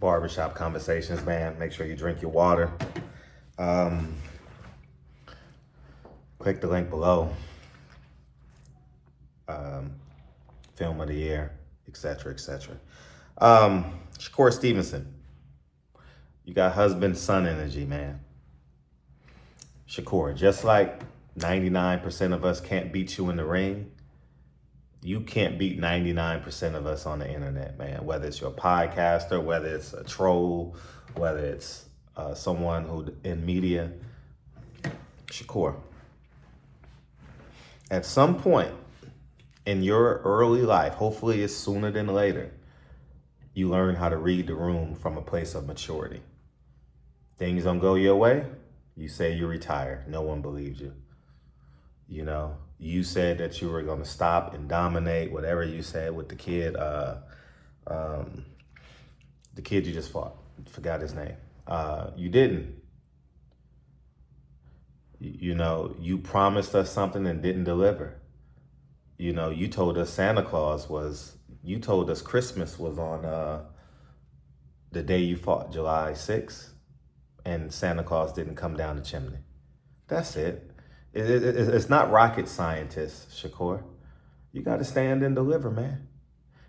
barbershop conversations, man. Make sure you drink your water. Click the link below. Film of the year, etc., etc. Shakur Stevenson. You got husband-son energy, man. Shakur, just like 99% of us can't beat you in the ring, you can't beat 99% of us on the internet, man. Whether it's your podcaster, whether it's a troll, whether it's someone who in media. Shakur, at some point in your early life, hopefully it's sooner than later, you learn how to read the room from a place of maturity. Things don't go your way, you say you retire. No one believes you. You know, you said that you were going to stop and dominate, whatever you said with the kid you just fought. Forgot his name. You didn't. You know, you promised us something and didn't deliver. You know, you told us Christmas was on the day you fought, July 6th, and Santa Claus didn't come down the chimney. That's it. It's not rocket scientists, Shakur. You got to stand and deliver, man.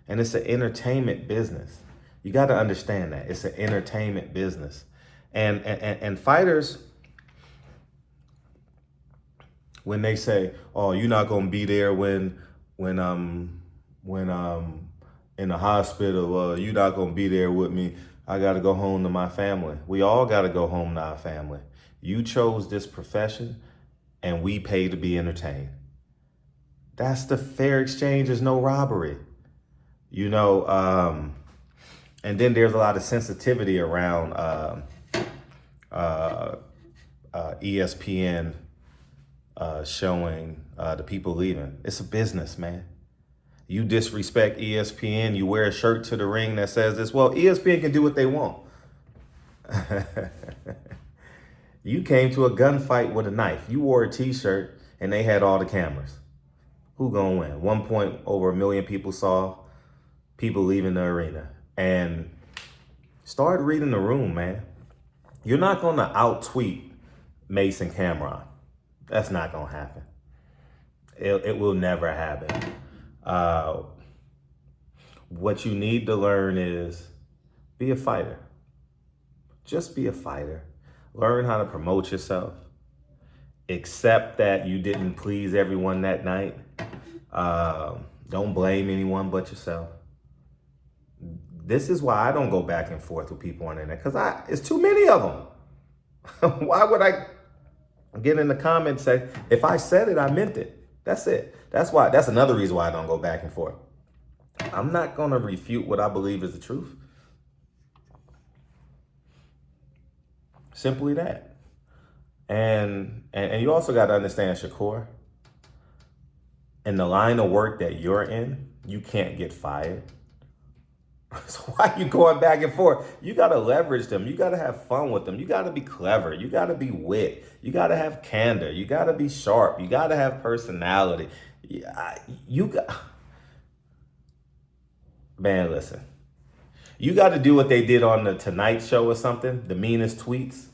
And it's an entertainment business. You got to understand that. It's an entertainment business. And fighters, when they say, "Oh, you're not gonna be there when in the hospital, you're not gonna be there with me. I gotta go home to my family." We all gotta go home to our family. You chose this profession, and we pay to be entertained. That's the fair exchange. There's no robbery, you know. And then there's a lot of sensitivity around ESPN. Showing the people leaving. It's a business, man. You disrespect ESPN, you wear a shirt to the ring that says this. Well, ESPN can do what they want. You came to a gunfight with a knife. You wore a t-shirt and they had all the cameras. Who gonna win? 1 million people saw people leaving the arena. And start reading the room, man. You're not gonna out-tweet Mason Cameron. That's not going to happen. It will never happen. What you need to learn is be a fighter. Just be a fighter. Learn how to promote yourself. Accept that you didn't please everyone that night. Don't blame anyone but yourself. This is why I don't go back and forth with people on the internet, because it's too many of them. Why would I get in the comments say, if I said it, I meant it? That's it. That's another reason why I don't go back and forth. I'm not going to refute what I believe is the truth. Simply that. And you also got to understand, Shakur, in the line of work that you're in, you can't get fired. So why are you going back and forth? You got to leverage them. You got to have fun with them. You got to be clever. You got to be wit. You got to have candor. You got to be sharp. You got to have personality. Man, listen. You got to do what they did on the Tonight Show or something, the meanest tweets.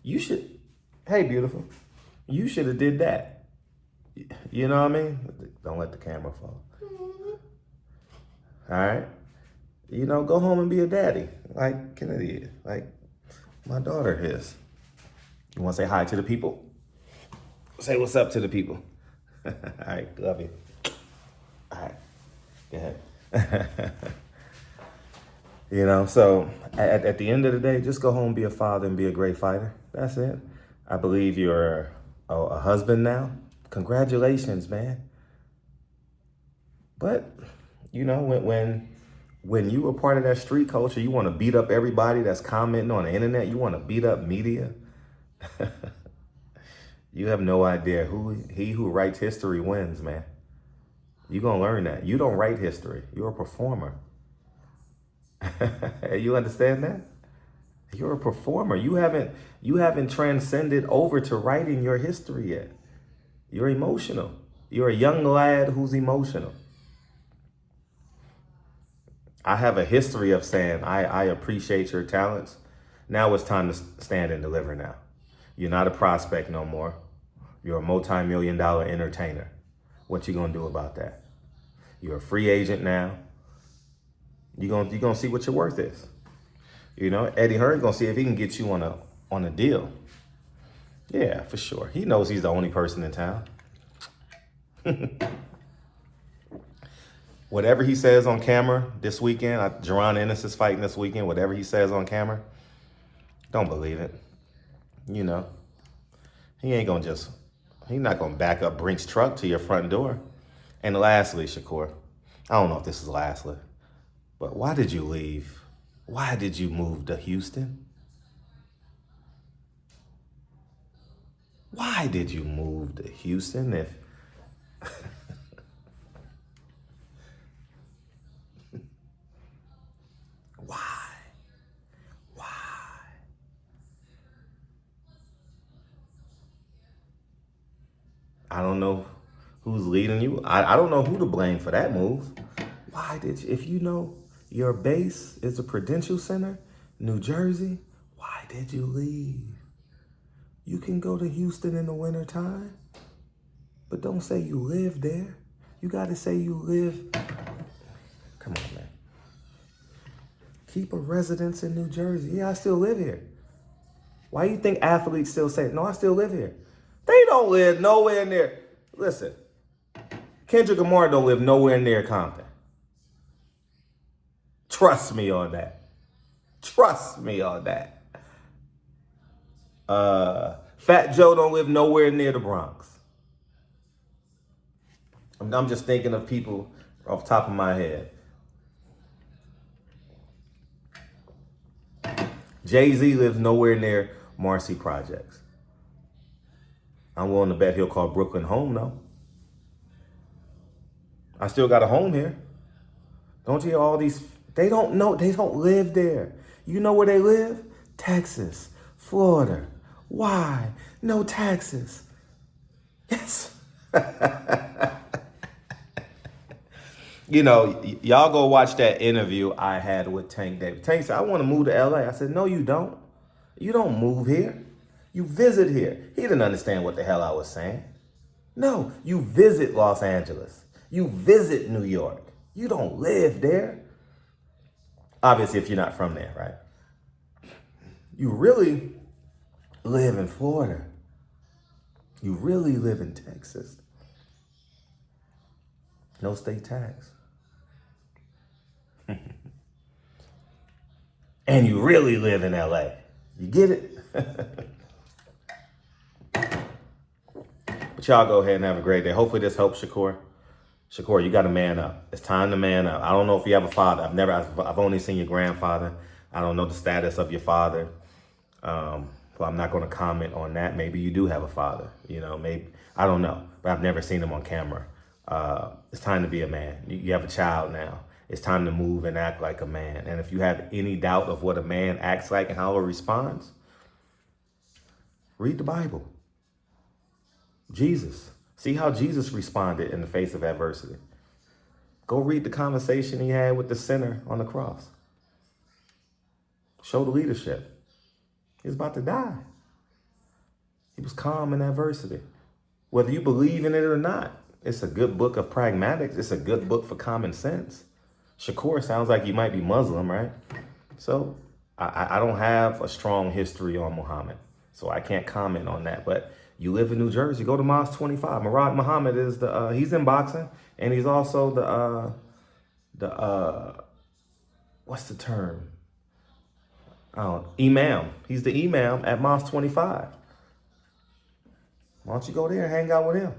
You should, hey, beautiful, you should have did that. You know what I mean? Don't let the camera fall. All right? You know, go home and be a daddy, like Kennedy is, like my daughter is. You want to say hi to the people? Say what's up to the people. All right, love you. All right, go ahead. You know, so at the end of the day, just go home, be a father, and be a great fighter. That's it. I believe you're a husband now. Congratulations, man. But, you know, when you were part of that street culture, you want to beat up everybody that's commenting on the internet. You want to beat up media. You have no idea he who writes history wins, man. You're going to learn that. You don't write history. You're a performer. You understand that? You're a performer. You haven't transcended over to writing your history yet. You're emotional. You're a young lad who's emotional. I have a history of saying, I appreciate your talents. Now it's time to stand and deliver now. You're not a prospect no more. You're a multi-million-dollar entertainer. What you gonna do about that? You're a free agent now. You're gonna see what your worth is. You know, Eddie Hearn's gonna see if he can get you on a deal. Yeah, for sure. He knows he's the only person in town. Whatever he says on camera this weekend, Jerron Ennis is fighting this weekend. Whatever he says on camera, don't believe it. You know, he's not gonna back up Brink's truck to your front door. And lastly, Shakur, I don't know if this is lastly, but why did you leave? Why did you move to Houston? Why did you move to Houston if Why? I don't know who's leading you. I don't know who to blame for that move. Why did you, if you know your base is the Prudential Center, New Jersey, why did you leave? You can go to Houston in the wintertime, but don't say you live there. You got to say you live. Come on, man. Keep a residence in New Jersey. Yeah, I still live here. Why do you think athletes still say, no, I still live here? They don't live nowhere near. Listen, Kendrick Lamar don't live nowhere near Compton. Trust me on that. Trust me on that. Fat Joe don't live nowhere near the Bronx. I'm just thinking of people off the top of my head. Jay-Z lives nowhere near Marcy Projects. I'm willing to bet he'll call Brooklyn home, though. I still got a home here. Don't you hear all these? They don't know. They don't live there. You know where they live? Texas, Florida. Why? No taxes. Yes. You know, y'all go watch that interview I had with Tank Davis. Tank said, I want to move to LA. I said, no, you don't. You don't move here. You visit here. He didn't understand what the hell I was saying. No, you visit Los Angeles. You visit New York. You don't live there. Obviously, if you're not from there, right? You really live in Florida. You really live in Texas. No state tax. And you really live in LA. You get it? But y'all go ahead and have a great day. Hopefully this helps Shakur. Shakur, you got to man up. It's time to man up. I don't know if you have a father. I've only seen your grandfather. I don't know the status of your father. Well, I'm not going to comment on that. Maybe you do have a father. You know, maybe, I don't know. But I've never seen him on camera. It's time to be a man. You have a child now. It's time to move and act like a man. And if you have any doubt of what a man acts like and how he responds, read the Bible. Jesus. See how Jesus responded in the face of adversity. Go read the conversation he had with the sinner on the cross. Show the leadership. He was about to die. He was calm in adversity. Whether you believe in it or not, it's a good book of pragmatics. It's a good book for common sense. Shakur sounds like you might be Muslim, right? So I don't have a strong history on Muhammad, so I can't comment on that. But you live in New Jersey, go to Mosque 25. Murad Muhammad is he's in boxing, and he's also what's the term? Imam. He's the imam at Mosque 25. Why don't you go there and hang out with him?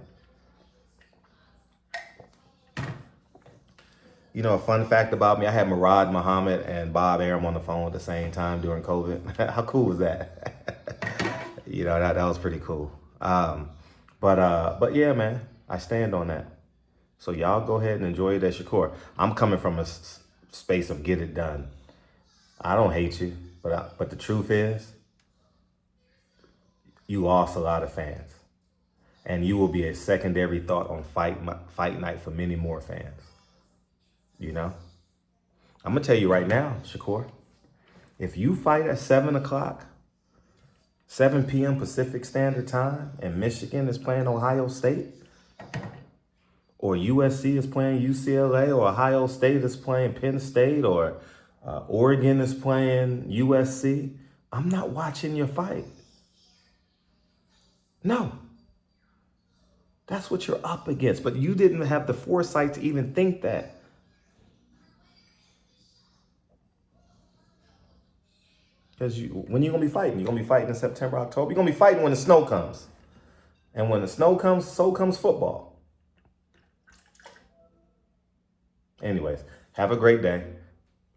You know, a fun fact about me, I had Murad Muhammad and Bob Arum on the phone at the same time during COVID. How cool was that? You know, that was pretty cool. But yeah, man, I stand on that. So y'all go ahead and enjoy that Shakur. I'm coming from a space of get it done. I don't hate you, but the truth is, you lost a lot of fans. And you will be a secondary thought on fight night for many more fans. You know? I'm going to tell you right now, Shakur, if you fight at 7 o'clock, 7 p.m. Pacific Standard Time, and Michigan is playing Ohio State, or USC is playing UCLA, or Ohio State is playing Penn State, or Oregon is playing USC, I'm not watching your fight. No. That's what you're up against. But you didn't have the foresight to even think that. Because when you're going to be fighting? You're going to be fighting in September, October? You're going to be fighting when the snow comes. And when the snow comes, so comes football. Anyways, have a great day.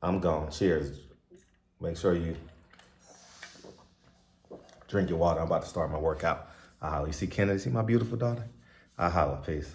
I'm gone. Cheers. Make sure you drink your water. I'm about to start my workout. You see Kennedy? See my beautiful daughter? I holla. Peace.